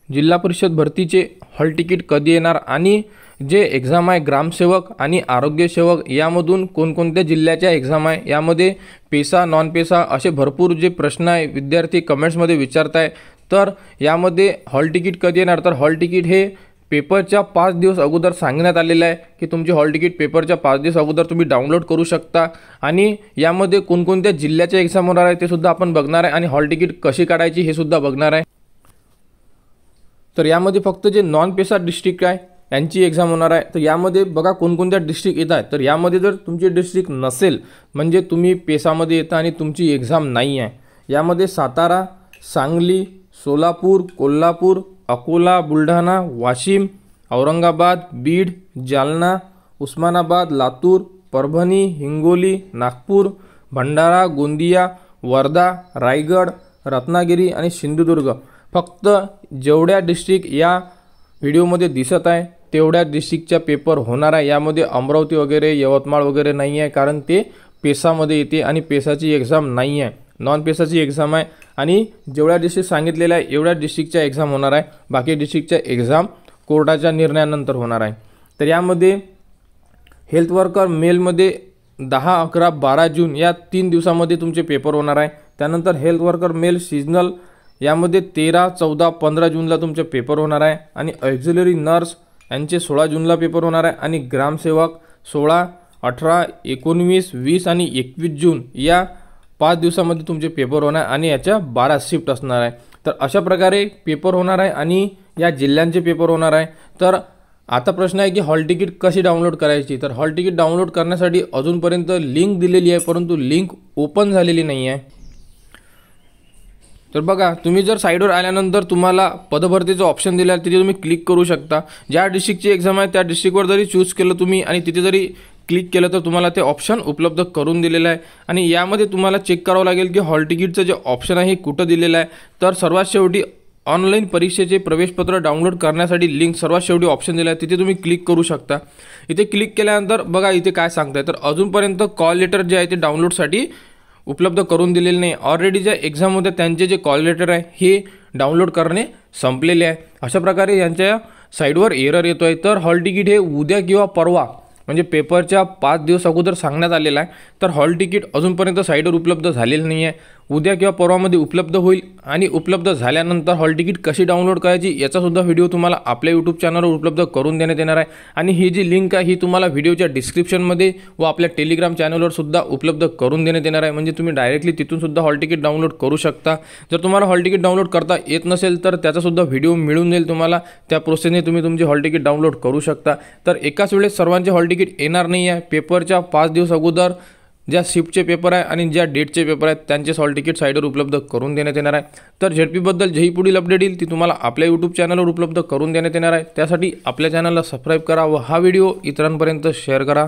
जिल्हा परिषद भरतीचे hall ticket कधी येणार आणि जे एक्झाम आहे ग्रामसेवक आणि आरोग्य सेवक यामधून कोणकोणत्या जिल्ह्याच्या एक्झाम आहे, यामध्ये पेसा नॉन पेसा असे भरपूर जे प्रश्न आहे विद्यार्थी कमेंट्समध्ये विचारताय। तर यामध्ये हॉल तिकीट कधी येणार, तर हॉल तिकीट हे पेपरच्या 5 दिवस अगोदर सांगण्यात आलेलं आहे की तुमचे हॉल तिकीट पेपरच्या 5 दिवस अगोदर तुम्ही डाउनलोड करू शकता। आणि यामध्ये कोणकोणत्या जिल्ह्याचे एक्झाम होणार आहे ते सुद्धा आपण बघणार आहे आणि हॉल तिकीट कशी काढायची हे सुद्धा बघणार आहे। तर यामध्ये फक्त जे नॉन पेसा डिस्ट्रिक्ट आहे यांची एक्झाम होणार आहे। तर यामध्ये बघा कोणकोणत्या डिस्ट्रिक्ट येत आहेत, तर यामध्ये जर तुमची डिस्ट्रिक्ट नसेल म्हणजे तुम्ही पेसामध्ये येता आणि तुमची एक्झाम नाही आहे, यामध्ये सातारा, सांगली, सोलापूर, कोल्हापूर, अकोला, बुलढाणा, वाशिम, औरंगाबाद, बीड, जालना, उस्मानाबाद, लातूर, परभणी, हिंगोली, नागपूर, भंडारा, गोंदिया, वर्धा, रायगड, रत्नागिरी आणि सिंधुदुर्ग, फक्त जेवढ्या डिस्ट्रिक्ट या व्हिडिओमध्ये दिसत आहे तेवढ्या डिस्ट्रिक्टचा पेपर होणार आहे। यामध्ये अमरावती वगैरे यवतमाळ वगैरे नाही आहे, कारण ते पेसामध्ये येते आणि पेसाची एक्झाम नाही आहे, नॉन पेसाची एक्झाम आहे। आणि जेवढ्या डिस्ट्रिक्ट सांगितलेल्या आहे एवढ्या डिस्ट्रिक्टच्या एक्झाम होणार आहे, बाकी डिस्ट्रिक्टच्या एक्झाम कोर्टाच्या निर्णयानंतर होणार आहे। तर यामध्ये हेल्थ वर्कर मेलमध्ये 10, 11, 12 जून या 3 दिवसामध्ये तुमचे पेपर होणार आहे। त्यानंतर हेल्थ वर्कर मेल सीजनल यामध्ये 13, 14, 15 जूनला तुमचे पेपर होणार आहे आणि ऑक्झिलरी नर्स यांचे 16 जूनला पेपर होणार आहे आणि ग्रामसेवक 16, 18, 19, 20 आणि 21 जून या 5 दिवसामध्ये तुमचे पेपर होणार आहे आणि याच्या 12 शिफ्ट असणार आहे। तर अशा प्रकारे पेपर होणार आहे आणि या जिल्ह्यांचे पेपर होणार आहे। तर आता प्रश्न आहे की हॉल तिकीट कशी डाउनलोड करायची, तर हॉल तिकीट डाउनलोड करण्यासाठी अजूनपर्यंत लिंक दिलेली आहे परंतु लिंक ओपन झालेली नाही आहे। तर बघा तुम्ही जर साईडवर आल्यानंतर तुम्हाला पदभरतीचं ऑप्शन दिलं आहे तिथे तुम्ही क्लिक करू शकता। ज्या डिस्ट्रिक्टची एक्झाम आहे त्या डिस्ट्रिक्टवर जरी चूज केलं तुम्ही आणि तिथे जरी क्लिक केलं तर तुम्हाला ते ऑप्शन उपलब्ध करून दिलेलं आहे। आणि यामध्ये तुम्हाला चेक करावं लागेल की हॉल तिकीटचं जे ऑप्शन आहे हे कुठं दिलेलं आहे, तर सर्वात शेवटी ऑनलाईन परीक्षेचे प्रवेशपत्र डाउनलोड करण्यासाठी लिंक सर्वात शेवटी ऑप्शन दिला आहे तिथे तुम्ही क्लिक करू शकता। इथे क्लिक केल्यानंतर बघा इथे काय सांगताय, तर अजूनपर्यंत कॉल लेटर जे आहे ते डाउनलोडसाठी उपलब्ध करून दिलेले नाही। ऑलरेडी ज्या एक्झाम होत्या त्यांचे जे कॉल लेटर आहे हे डाउनलोड करणे संपलेले आहे। अशा प्रकारे यांच्या साईडवर एरर येतो आहे। तर हॉल तिकीट हे उद्या किंवा परवा म्हणजे पेपरच्या 5 दिवस अगोदर सांगण्यात आलेलं आहे, तर हॉल तिकीट अजूनपर्यंत साईडवर उपलब्ध झालेलं नाही आहे, उद्या किंवा परवामध्ये उपलब्ध होईल। आणि उपलब्ध झाल्यानंतर हॉल तिकीट कशी डाउनलोड करायची याचा सुद्धा व्हिडिओ तुम्हाला आपल्या यूट्यूब चॅनलवर उपलब्ध करून देण्यात येणार आहे। आणि ही जी लिंक आहे ही तुम्हाला व्हिडिओच्या डिस्क्रिप्शनमध्ये व आपल्या टेलिग्राम चॅनलवर सुद्धा उपलब्ध करून देण्यात येणार आहे, म्हणजे तुम्ही डायरेक्टली तिथून सुद्धा हॉल तिकीट डाउनलोड करू शकता। जर तुम्हाला हॉल तिकीट डाउनलोड करता येत नसेल तर त्याचा सुद्धा व्हिडिओ मिळून जाईल तुम्हाला, त्या प्रोसेसने तुम्ही तुमचे हॉल तिकीट डाउनलोड करू शकता। तर एकाच वेळेस सर्वांचे हॉल तिकीट येणार नाही आहे, पेपरच्या 5 दिवस अगोदर ज्या शिफ्टचे पेपर आहे आणि ज्या डेटचे पेपर आहेत त्यांचे हॉल तिकीट साईडवर उपलब्ध करून देण्यात येणार आहे। तर झेडपीबद्दल जेही पुढील अपडेट येईल ती तुम्हाला आपल्या यूट्यूब चॅनलवर उपलब्ध करून देण्यात येणार आहे। त्यासाठी आपल्या चॅनलला सबस्क्राईब करा व हा व्हिडिओ इतरांपर्यंत शेअर करा।